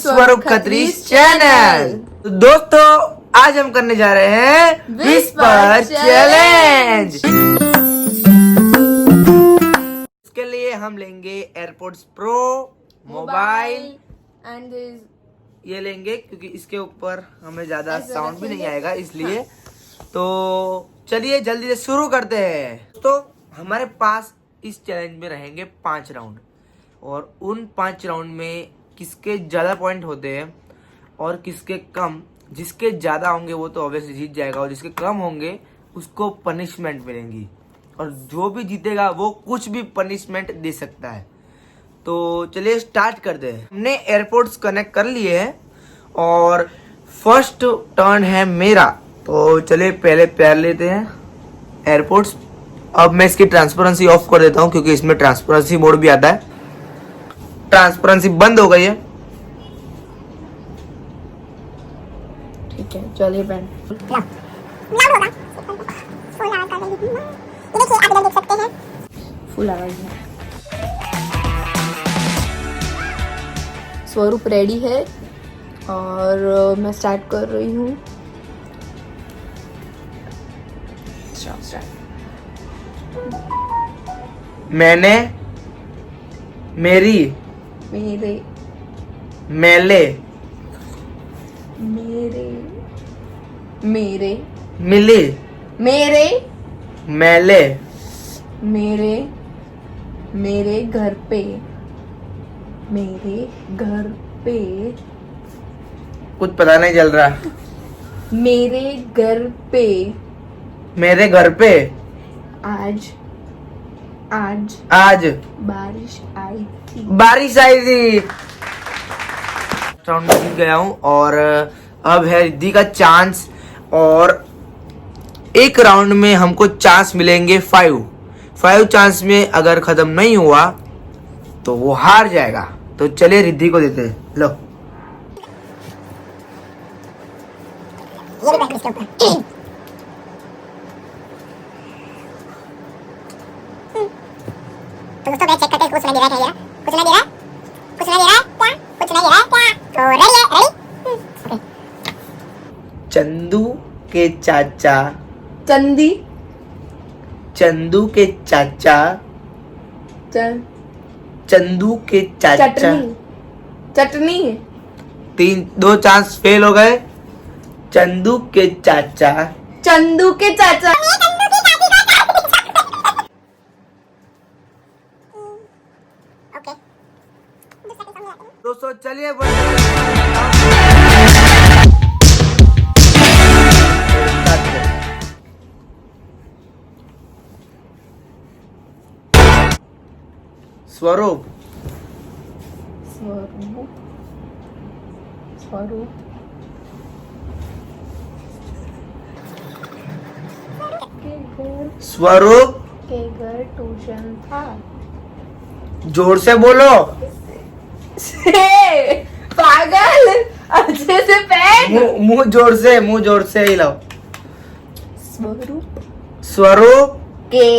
स्वरूप खत्री चैनल। तो दोस्तों आज हम करने जा रहे हैं विस्पर चैलेंज। इसके लिए हम लेंगे एयरपोर्ट्स प्रो मोबाइल एंड ये लेंगे क्योंकि इसके ऊपर हमें ज्यादा साउंड भी नहीं आएगा इसलिए। तो चलिए जल्दी से शुरू करते हैं। तो हमारे पास इस चैलेंज में रहेंगे 5 राउंड और उन 5 राउंड में किसके ज्यादा पॉइंट होते हैं और किसके कम। जिसके ज्यादा होंगे वो तो ऑब्वियसली जीत जाएगा और जिसके कम होंगे उसको पनिशमेंट मिलेंगी और जो भी जीतेगा वो कुछ भी पनिशमेंट दे सकता है। तो चलिए स्टार्ट करते हैं। हमने एयरपोर्ट्स कनेक्ट कर लिए हैं और फर्स्ट टर्न है मेरा। तो चलिए पहले पैर लेते हैं एयरपोर्ट्स। अब मैं इसकी ट्रांसपेरेंसी ऑफ कर देता हूँ क्योंकि इसमें ट्रांसपेरेंसी मोड भी आता है। ट्रांसपेरेंसी बंद हो गई है। ठीक है चलिए बैंड फुल आवाज में। स्वरूप रेडी है और मैं स्टार्ट कर रही हूँ। मैंने मेरी मेरे मेले मेरे मेरे मिली मेरे मेले मेरे मेरे घर पे मेरे घर पे कुछ पता नहीं चल रहा। मेरे घर पे मेरे घर पे आज आज आज बारिश आई थी। बारिश आई थी। राउंड में जीत गया हूँ और अब है रिद्धि का चांस और एक राउंड में हमको चांस मिलेंगे 5 चांस में अगर खत्म नहीं हुआ तो वो हार जाएगा। तो चलिए रिद्धि को देते हैं। लो तो दोस्तों मैं चेक करते हैं कुछ नहीं दे रहा है, कुछ नहीं दे रहा है, कुछ नहीं दे रहा है क्या, कुछ नहीं दे रहा है क्या। तो रेडी है, रेडी। चंदू के चाचा चंदी चंदू के चाचा चंदू के चाचा चटनी चटनी 2 चांस फेल हो गए। चंदू के चाचा चंदू के चाचा ओके दोस्तों चलिए स्वरूप स्वरूप स्वरूप स्वरूप के घर ट्यूशन था। जोर से बोलो। पागल अच्छे से पैर। मुंह जोर से हिलाओ। स्वरूप स्वरूप के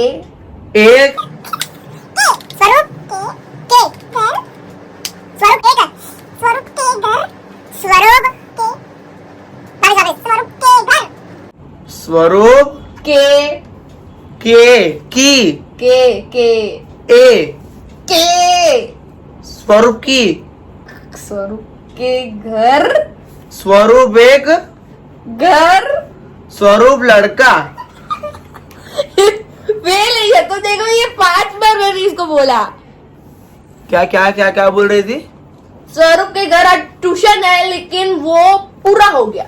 एक स्वरूप के घर, स्वरूप के घर, स्वरूप के घर, स्वरूप के स्वरूप के घर, स्वरूप के की के ए के स्वरूप की स्वरूप के घर स्वरूप एक घर स्वरूप लड़का। फेल है ये तो। देखो ये 5 बार मैंने इसको बोला। क्या क्या क्या क्या बोल रही थी। स्वरूप के घर आज ट्यूशन है लेकिन वो पूरा हो गया।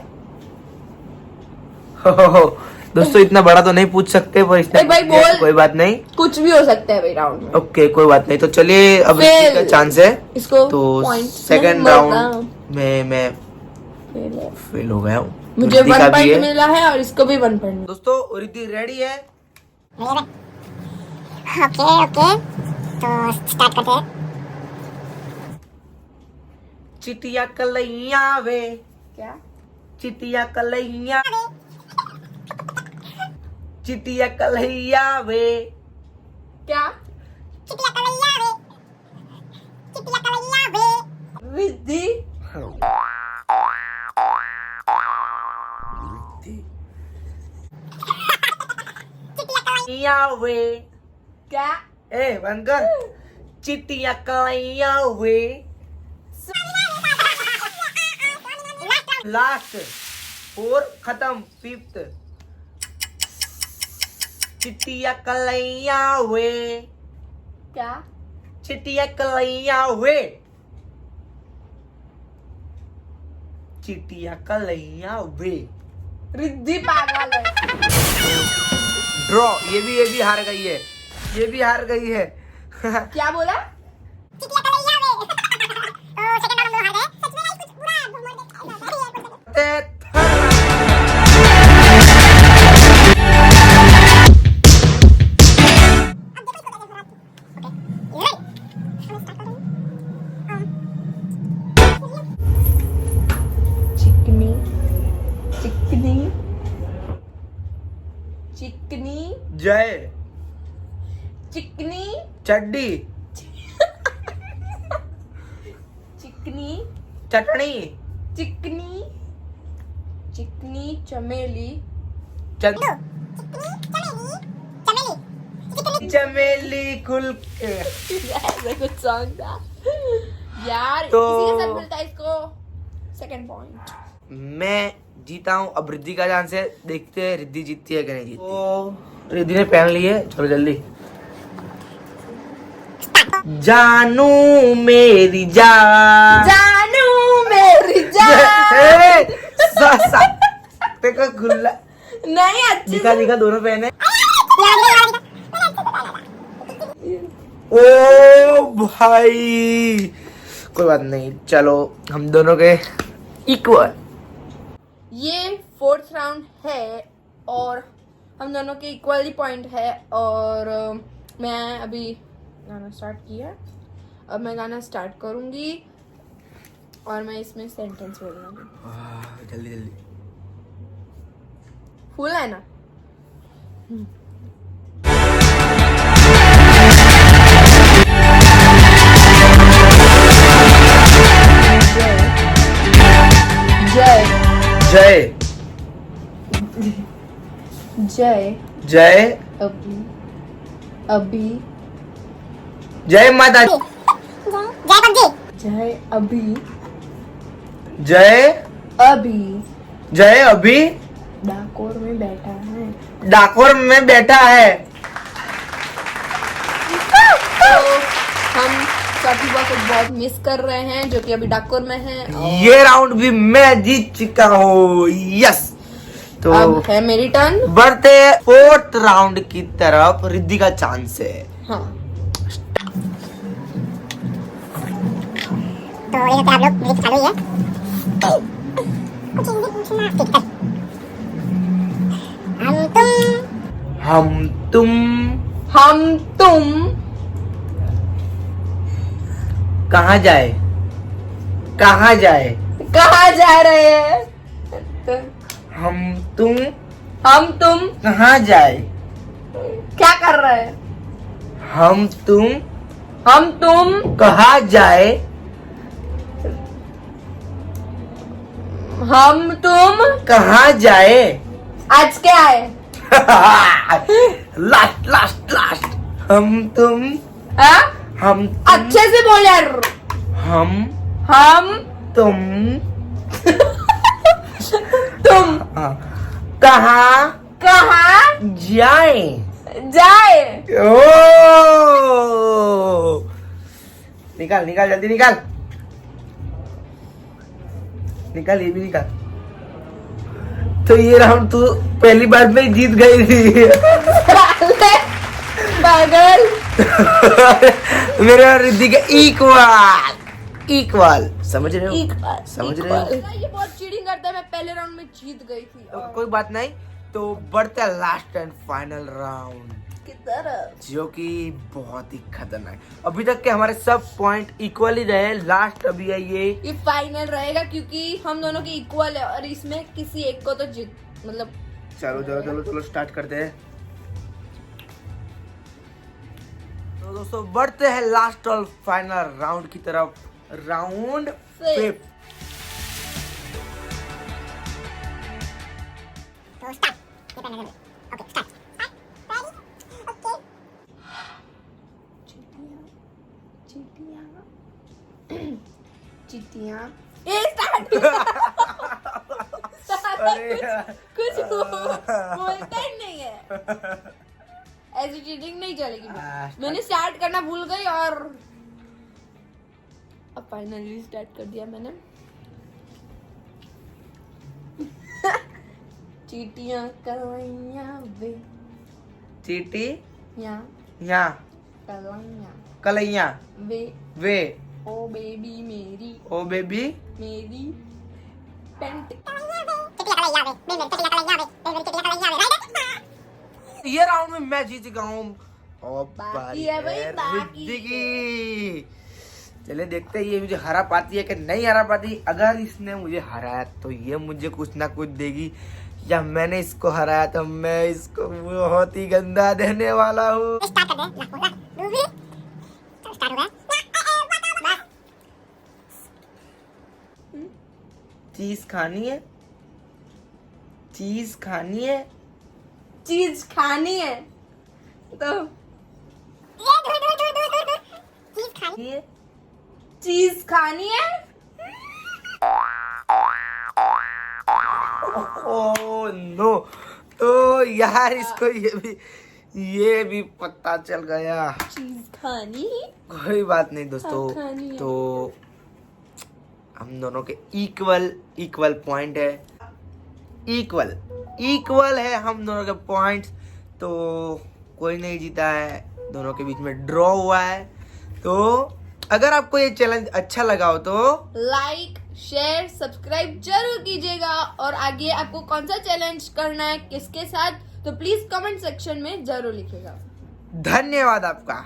दोस्तों इतना बड़ा तो नहीं पूछ सकते पर इसने भाई बोल। कोई बात नहीं, कुछ भी हो सकता है भाई राउंड में। ओके कोई बात नहीं। तो चलिए अब Fail. का चांस है। इसको तो point सेकंड नहीं राउंड में मैं Fail है। फेल हो गया हूँ। मुझे रिद्धि का 1 भी पॉइंट है। मिला है और इसको भी 1 पॉइंट। दोस्तों रिद्धि रेडी है। ओके ओके तो स्टार्ट करते हैं। चिटिया कलैया वे क्या चिटिया कलैया चिटिया कलैया वे क्या चिटिया कलैया वे, चिटिया कलैया वे। रिद्धि वे क्या? ए बंद कर। चिट्टियां कलैया वे। लास्ट 4 खत्म 5th। चिट्टियां कलैया वे। क्या? चिट्टियां कलैया वे। चिट्टियां कलैया वे। रिद्धि पागल है। ड्रॉ। ये भी हार गई है। ये भी हार गई है। क्या बोला? चिकनी चिकनी चिकनी जय चिकनी चड्डी चिकनी चटनी चिकनी चिकनी चमेली चमेली खुल के। ऐसा कुछ सॉन्ग था यार। तो- इसी के साथ मिलता है इसको सेकंड पॉइंट। मैं जीता हूँ। अब रिद्धि का चांस है। देखते हैं रिद्धि जीतती है कि नहीं जीतती। तो रिद्धि ने पहन ली है। चलो जल्दी। जानू मेरी जान। जानू मेरी जान। देखो खुला। नहीं अच्छी दिखा दिखा दोनों पहने। ओ भाई कोई बात नहीं। चलो हम दोनों के इक्वल। ये 4th राउंड है और हम दोनों के इक्वली पॉइंट है। और मैं अभी गाना स्टार्ट किया। अब मैं गाना स्टार्ट करूंगी और मैं इसमें सेंटेंस बोलूंगी। जल्दी जल्दी। फुल है ना? जय जय जय जय अभी अभी जय माता दी। जय अभी जय अभी जय अभी डाकोर में बैठा है। डाकोर में बैठा है। तो हम प्रतिभा को बहुत मिस कर रहे हैं जो कि अभी डाकोर में है। और ये राउंड भी मैं जीत चुका हूँ। यस। तो अब है मेरी टर्न। बढ़ते 4th राउंड की तरफ। रिद्धि का चांस है। हाँ तो ये आप लोग म्यूजिक चालू ही है। कुछ हिंदी पूछना ठीक है। हम तुम हम तुम कहाँ जाए। कहाँ जाए। कहाँ जा रहे हैं? हम तुम कहाँ जाए। क्या कर रहे हैं? हम तुम कहाँ जाए। हम तुम कहाँ जाए। आज क्या है? Last last last. हम तुम हाँ? हम अच्छे से बोल यार। हम तुम कहाँ जाए। जाए। ओ निकाल निकाल जल्दी निकाल। निकाल ये भी निकाल। तो ये राउंड तू पहली बार में जीत गई थी। पागल। मेरे और रिद्धि के इक्वल समझ रहे हो। समझ रहे हो। ये बहुत चीटिंग करता है। मैं पहले राउंड में जीत गई थी। तो कोई बात नहीं। तो बढ़ते हैं लास्ट एंड फाइनल राउंड की तरफ जो कि बहुत ही खतरनाक। अभी तक के हमारे सब पॉइंट इक्वल ही रहे। लास्ट अभी है ये फाइनल रहेगा क्योंकि हम दोनों के इक्वल है और इसमें किसी एक को तो जीत मतलब। चलो चलो चलो चलो स्टार्ट करते हैं। तो दोस्तों बढ़ते हैं लास्ट और फाइनल राउंड की तरफ। राउंड 5। तो स्टार्ट। ये पहले ओके स्टार्ट। चीटियां ये स्टार्ट अरे यार। कुछ बोलता ही नहीं है। ऐसी चीटिंग नहीं चलेगी। मैंने स्टार्ट करना भूल गई और अब फाइनली स्टार्ट कर दिया मैंने। चीटियां करवाइयां वे चीटी या या करवाइयां कलैया वे ओ बेबी मेरी ओ बेबी मेरी पेंट। ये राउंड में मैं जीत चुका हूँ। और बाकी है भाई, बाकी रिद्धि की। चले देखते हैं ये मुझे हरा पाती है कि नहीं हरा पाती। अगर इसने मुझे हराया तो ये मुझे कुछ ना कुछ देगी, या मैंने इसको हराया तो मैं इसको बहुत ही गंदा देने वाला हूँ। चीज खानी है, चीज खानी है, चीज खानी है तो ये चीज खानी है। Oh no. तो यार इसको ये भी पता चल गया। चीज खानी कोई बात नहीं दोस्तों। खानी है। तो हम दोनों के इक्वल पॉइंट है। इक्वल है हम दोनों के पॉइंट्स। तो कोई नहीं जीता है, दोनों के बीच में ड्रॉ हुआ है। तो अगर आपको ये चैलेंज अच्छा लगा हो तो लाइक शेयर सब्सक्राइब जरूर कीजिएगा। और आगे आपको कौन सा चैलेंज करना है किसके साथ तो प्लीज कमेंट सेक्शन में जरूर लिखिएगा। धन्यवाद आपका।